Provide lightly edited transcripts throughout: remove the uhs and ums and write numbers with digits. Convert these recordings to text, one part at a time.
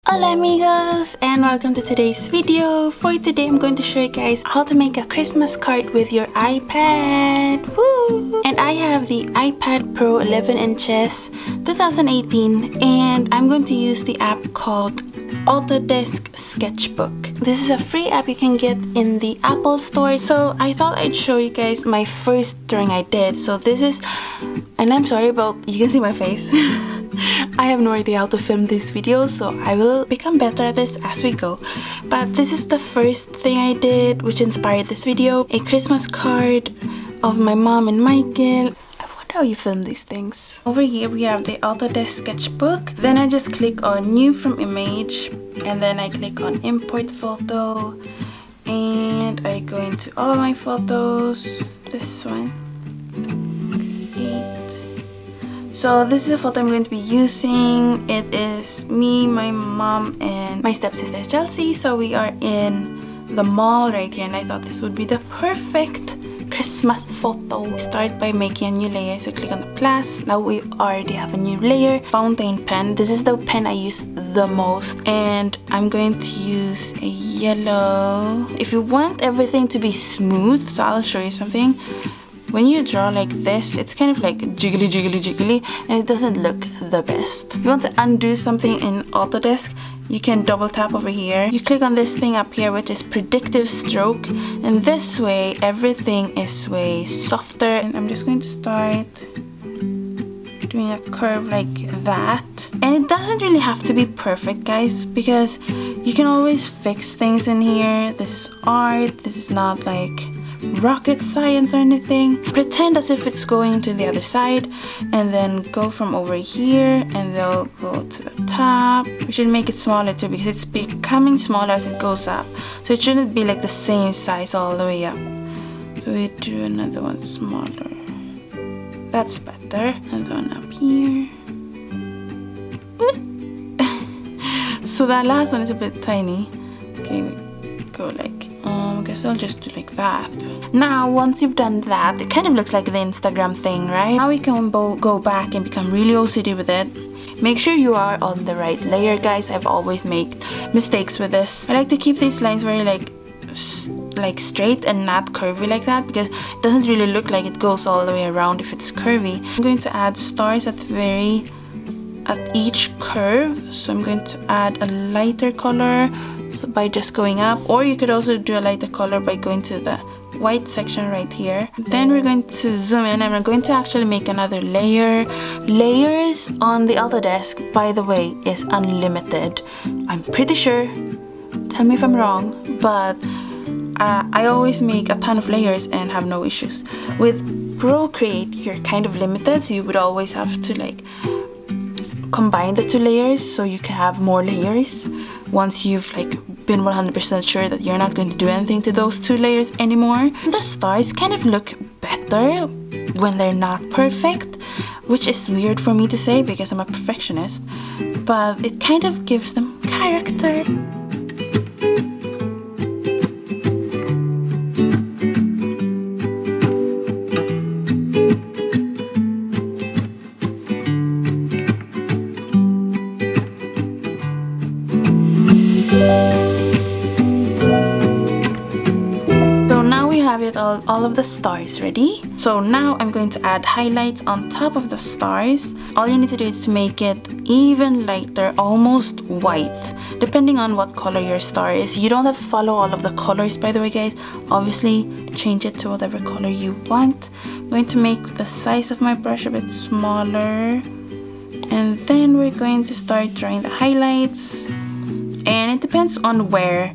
Hola amigos, and welcome to today's video. For today I'm going to show you guys how to make a Christmas card with your iPad. Woo! And I have the iPad Pro 11 inches 2018, and I'm going to use the app called Autodesk Sketchbook. This is a free app you can get in the Apple Store. So I thought I'd show you guys my first drawing I did. So this is, and I'm sorry about, you can see my face. I have no idea how to film these videos, so I will become better at this as we go. But this is the first thing I did which inspired this video. A Christmas card of my mom and Michael. I wonder how you film these things. Over here we have the Autodesk Sketchbook. Then I just click on New from Image, and then I click on Import Photo, and I go into all of my photos. This one. So this is a photo I'm going to be using. It is me, my mom, and my stepsister Chelsea. So we are in the mall right here, and I thought this would be the perfect Christmas photo. Start by making a new layer. So click on the plus. Now we already have a new layer. Fountain pen. This is the pen I use the most, and I'm going to use a yellow. If you want everything to be smooth, so I'll show you something. When you draw like this, it's kind of like jiggly, and it doesn't look the best. If you want to undo something in Autodesk, you can double tap over here. You click on this thing up here, which is predictive stroke, and this way everything is way softer. And I'm just going to start doing a curve like that. And it doesn't really have to be perfect, guys, because you can always fix things in here. This is art. This is not like rocket science or anything. Pretend as if it's going to the other side, and then go from over here, and they'll go to the top. We should make it smaller too, because it's becoming smaller as it goes up, so it shouldn't be like the same size all the way up. So we do another one smaller. That's better. Another one up here. So that last one is a bit tiny. Okay, we go like, I guess I'll just do like that. Now, once you've done that, it kind of looks like the Instagram thing, right? Now we can go back and become really OCD with it. Make sure you are on the right layer, guys. I've always made mistakes with this. I like to keep these lines very like straight and not curvy like that, because it doesn't really look like it goes all the way around if it's curvy. I'm going to add stars at each curve. So I'm going to add a lighter color, so by just going up, or you could also do a lighter color by going to the white section right here. Then we're going to zoom in, and we're going to actually make another layer. Layers on the Autodesk, by the way, is unlimited. I'm pretty sure, tell me if I'm wrong, but I always make a ton of layers and have no issues. With Procreate, you're kind of limited, so you would always have to like combine the two layers so you can have more layers once you've like been 100% sure that you're not going to do anything to those two layers anymore. The stars kind of look better when they're not perfect, which is weird for me to say because I'm a perfectionist, but it kind of gives them character. All of the stars ready. So now I'm going to add highlights on top of the stars. All you need to do is to make it even lighter, almost white, depending on what color your star is. You don't have to follow all of the colors, by the way, guys. Obviously, change it to whatever color you want. I'm going to make the size of my brush a bit smaller, and then we're going to start drawing the highlights. And it depends on where,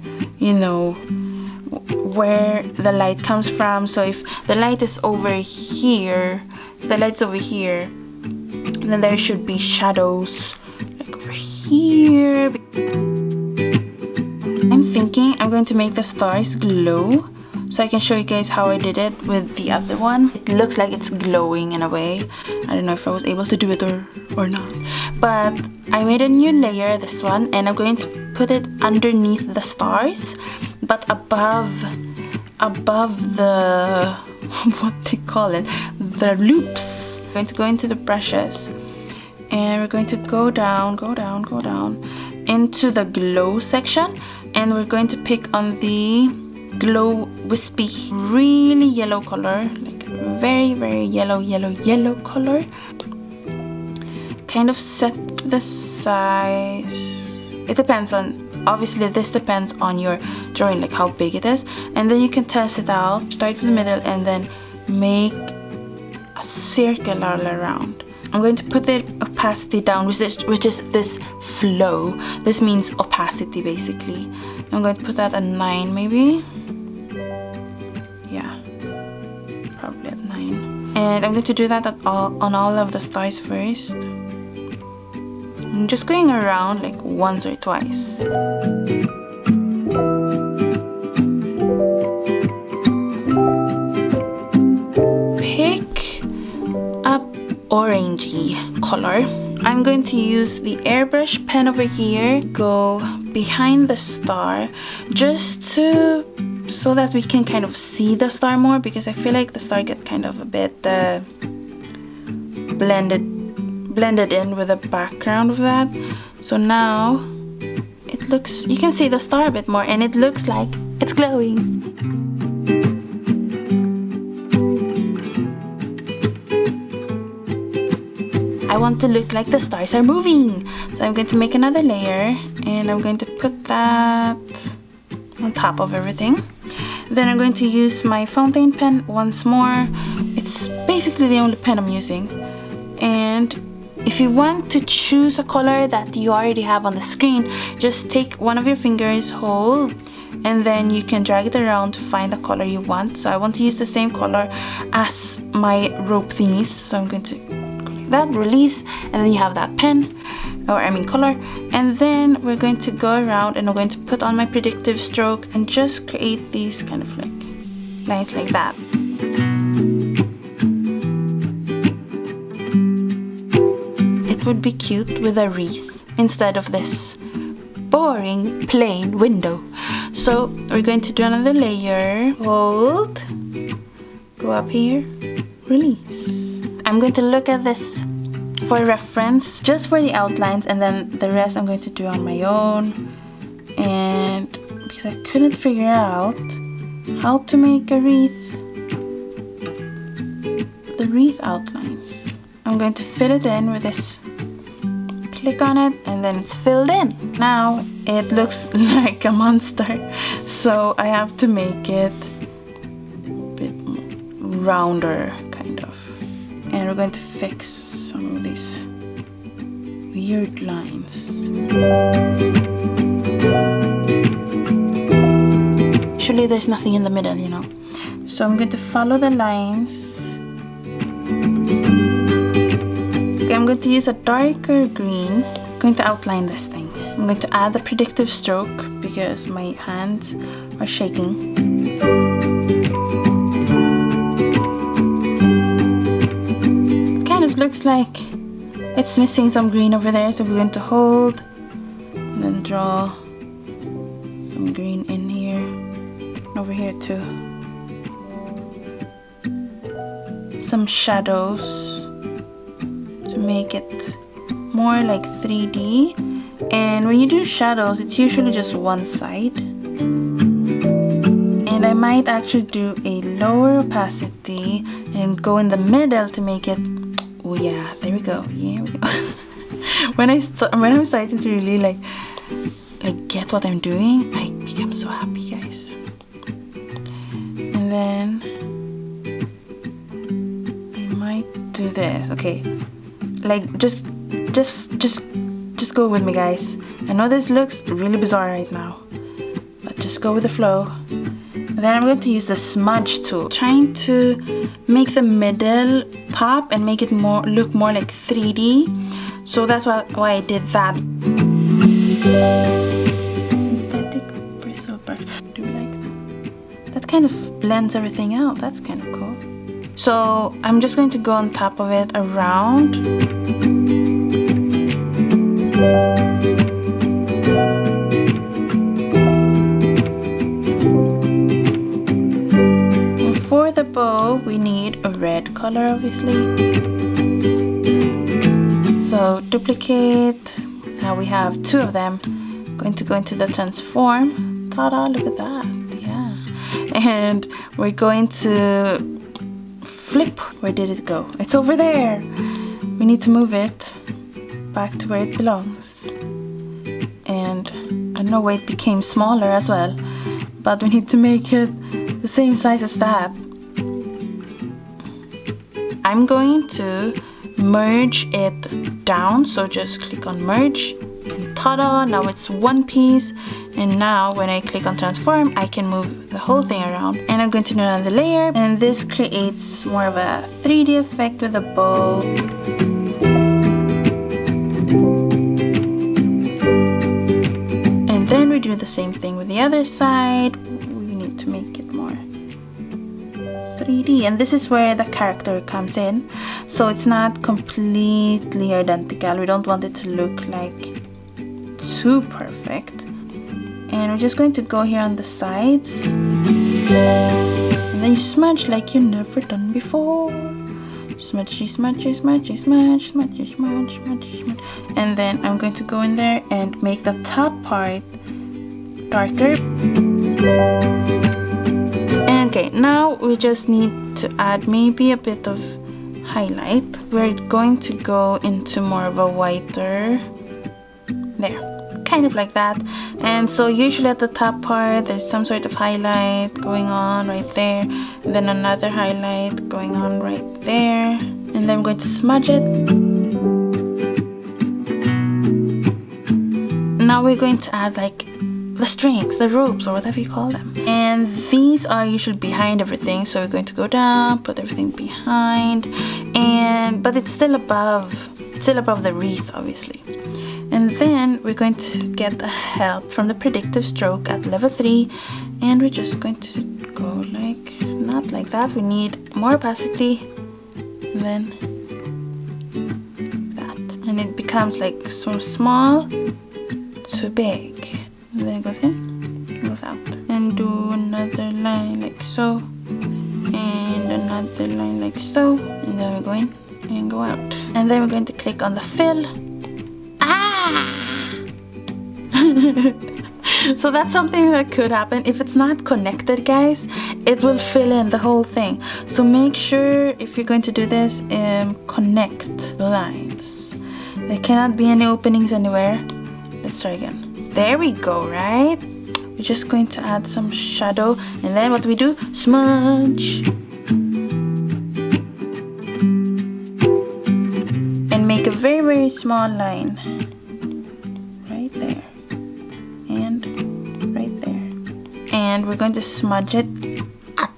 where the light comes from. So if the light is over here, then there should be shadows like over here. I'm thinking I'm going to make the stars glow, so I can show you guys how I did it with the other one. It looks like it's glowing in a way. I don't know if I was able to do it or not, but I made a new layer, this one, and I'm going to put it underneath the stars, but above the what do you call it, the loops. I'm going to go into the brushes, and we're going to go down into the glow section, and we're going to pick on the glow wispy, really yellow color, like very yellow color. Kind of set the size. It depends on, obviously this depends on your drawing, like how big it is, and then you can test it out. Start in the middle and then make a circle all around. I'm going to put the opacity down, which is this flow. This means opacity basically. I'm going to put that at 9 maybe. Yeah, probably at 9. And I'm going to do that on all of the stars first. I'm just going around like once or twice. Pick up orangey color. I'm going to use the airbrush pen over here, go behind the star, just so that we can kind of see the star more, because I feel like the star gets kind of a bit blended in with the background of that. So now it looks, you can see the star a bit more, and it looks like it's glowing. I want to look like the stars are moving. So I'm going to make another layer, and I'm going to put that on top of everything. Then I'm going to use my fountain pen once more. It's basically the only pen I'm using. And if you want to choose a color that you already have on the screen, just take one of your fingers, hold, and then you can drag it around to find the color you want. So I want to use the same color as my rope thingies. So I'm going to go like that, release, and then you have that pen, or I mean color. And then we're going to go around and I'm going to put on my predictive stroke and just create these kind of like lines like that. It would be cute with a wreath instead of this boring plain window. So we're going to do another layer, hold, go up here, release. I'm going to look at this for reference, just for the outlines, and then the rest I'm going to do on my own. And because I couldn't figure out how to make a wreath, the wreath outlines, I'm going to fill it in with this. Click on it and then it's filled in. Now it looks like a monster, so I have to make it a bit rounder kind of. And we're going to fix some of these weird lines. Usually there's nothing in the middle, you know. So I'm going to follow the lines. Okay, I'm going to use a darker green. I'm going to outline this thing. I'm going to add a predictive stroke because my hands are shaking. It kind of looks like it's missing some green over there, so we're going to hold and then draw some green in here and over here too. Some shadows to make it more like 3D. And when you do shadows, it's usually just one side. And I might actually do a lower opacity and go in the middle to make it, oh yeah, there we go, yeah, we go. when I'm starting to really like get what I'm doing, I become so happy, guys. And then I might do this, okay. Like just go with me, guys. I know this looks really bizarre right now, but just go with the flow. And then I'm going to use the smudge tool, trying to make the middle pop and make it look more like 3D. So that's why I did that. Synthetic bristle brush. Do you like that? That kind of blends everything out. That's kind of cool. So I'm just going to go on top of it around. And for the bow, we need a red color, obviously. So duplicate. Now we have two of them. going to go into the transform. Ta-da, look at that. Yeah. And we're going to flip. Where did it go? It's over there. We need to move it back to where it belongs. And I don't know why it became smaller as well, but we need to make it the same size as that. I'm going to merge it down, so just click on merge and ta-da, now it's one piece. And now when I click on transform, I can move the whole thing around. And I'm going to do another layer, and this creates more of a 3D effect with a bow. And then we do the same thing with the other side. We need to make it more 3D, and this is where the character comes in. So it's not completely identical. We don't want it to look like too perfect. And we're just going to go here on the sides. And then you smudge like you've never done before. Smudgy, smudgy, smudgy, smudge, smudgy, smudge, smudgy, smudge. And then I'm going to go in there and make the top part darker. And okay, now we just need to add maybe a bit of highlight. We're going to go into more of a whiter, there, kind of like that. And so usually at the top part there's some sort of highlight going on right there, and then another highlight going on right there, and then I'm going to smudge it. Now we're going to add like the strings, the ropes, or whatever you call them. And these are usually behind everything, so we're going to go down, put everything behind, but it's still above the wreath, obviously. And then we're going to get the help from the predictive stroke at level 3, and we're just going to go like, not like that, we need more opacity, and then that. And it becomes like so small to big. And then it goes in, it goes out. And do another line like so, and another line like so, and then we're going and go out. And then we're going to click on the fill. So that's something that could happen. If it's not connected, guys, it will fill in the whole thing. So make sure, if you're going to do this, connect the lines. There cannot be any openings anywhere. Let's try again. There we go, right? We're just going to add some shadow, and then what do we do? Smudge. And make a very, very small line. Right there. And right there. And we're going to smudge it a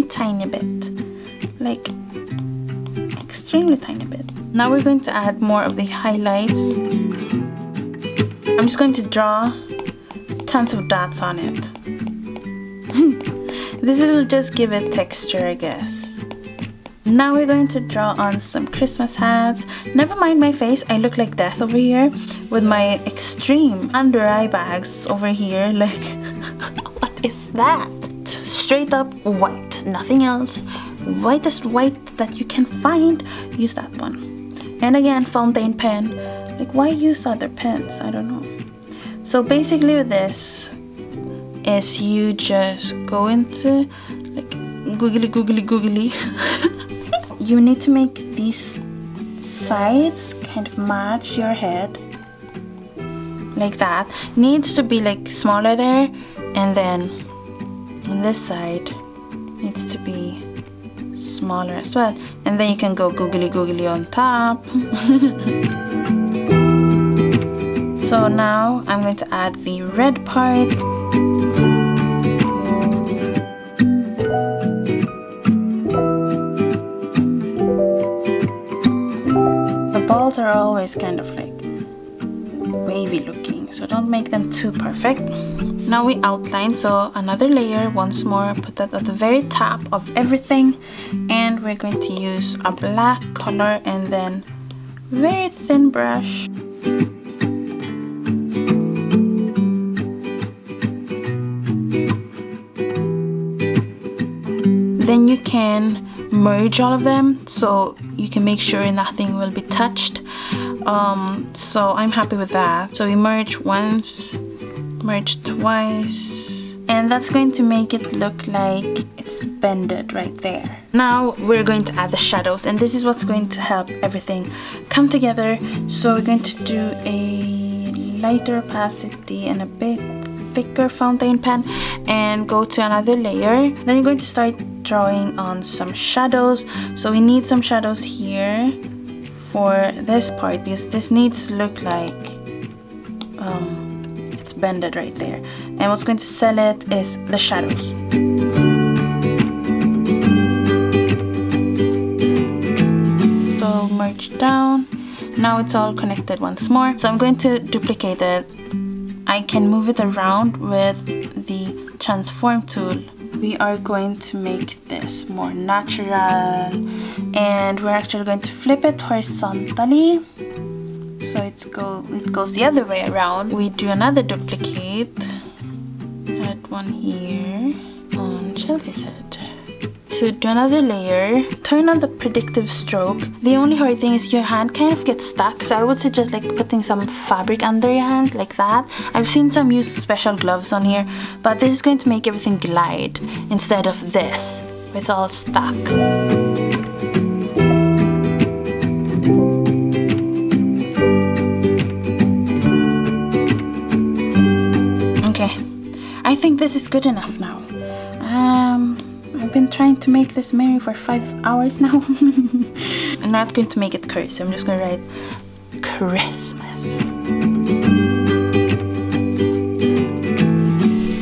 tiny bit. Like, extremely tiny bit. Now we're going to add more of the highlights. I'm just going to draw tons of dots on it. This will just give it texture, I guess. Now we're going to draw on some Christmas hats. Never mind my face, I look like death over here with my extreme under eye bags over here. Like, what is that? Straight up white, nothing else. Whitest white that you can find, use that one. And again, fountain pen. Like, why use other pens? I don't know. So basically with this is you just go into like googly. You need to make these sides kind of match your head. Like that. Needs to be like smaller there, and then on this side needs to be smaller as well. And then you can go googly on top. So now I'm going to add the red part. The balls are always kind of like wavy looking, so don't make them too perfect. Now we outline, so another layer once more, put that at the very top of everything, and we're going to use a black color and then very thin brush. Then you can merge all of them, so you can make sure nothing will be touched. So I'm happy with that. So we merge once, merge twice, and that's going to make it look like it's bended right there. Now we're going to add the shadows, and this is what's going to help everything come together. So we're going to do a lighter opacity and a bit thicker fountain pen and go to another layer. Then you're going to start drawing on some shadows. So we need some shadows here for this part because this needs to look like it's bended right there, and what's going to sell it is the shadows. So merge down. Now it's all connected once more, so I'm going to duplicate it. I can move it around with the transform tool. We are going to make this more natural, and we're actually going to flip it horizontally so it goes the other way around. We do another duplicate, add one here on Chelsea's head. So do another layer, turn on the predictive stroke. The only hard thing is your hand kind of gets stuck, so I would suggest like putting some fabric under your hand like that. I've seen some use special gloves on here, but this is going to make everything glide instead of this. It's all stuck. Okay, I think this is good enough now. I've been trying to make this Mary for 5 hours now. I'm not going to make it cursive. I'm just going to write Christmas.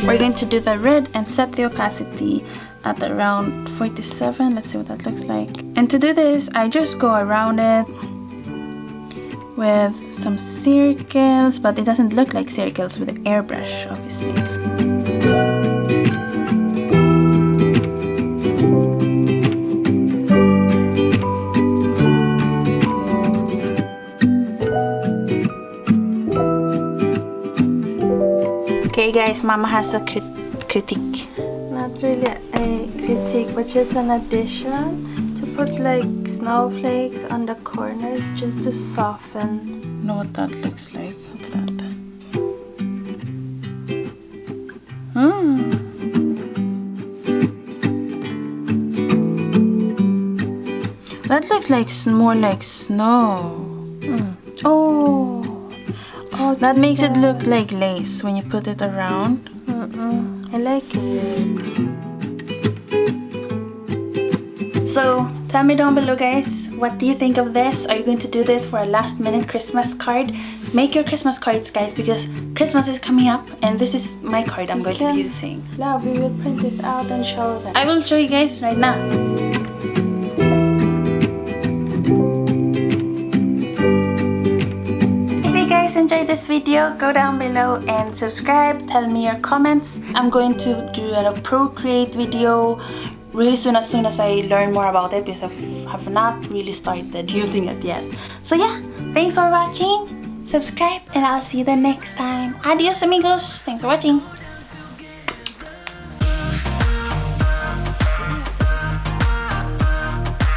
We're going to do the red and set the opacity at around 47. Let's see what that looks like. And to do this, I just go around it with some circles, but it doesn't look like circles with an airbrush, obviously. Okay guys, Mama has a critique. Not really a critique, but just an addition to put like snowflakes on the corners just to soften. Know what that looks like? What's that? That looks like more like snow. Oh, that makes it look like lace when you put it around. I like it. So tell me down below guys, what do you think of this? Are you going to do this for a last minute Christmas card? Make your Christmas cards guys, because Christmas is coming up and this is my card I'm going to be using. Yeah, we will print it out and show them. I will show you guys right now. Enjoyed this video, go down below and subscribe. Tell me your comments. I'm going to do a Procreate video really soon as I learn more about it, because I have not really started using it yet. So yeah, thanks for watching, subscribe, and I'll see you the next time. Adios amigos, thanks for watching.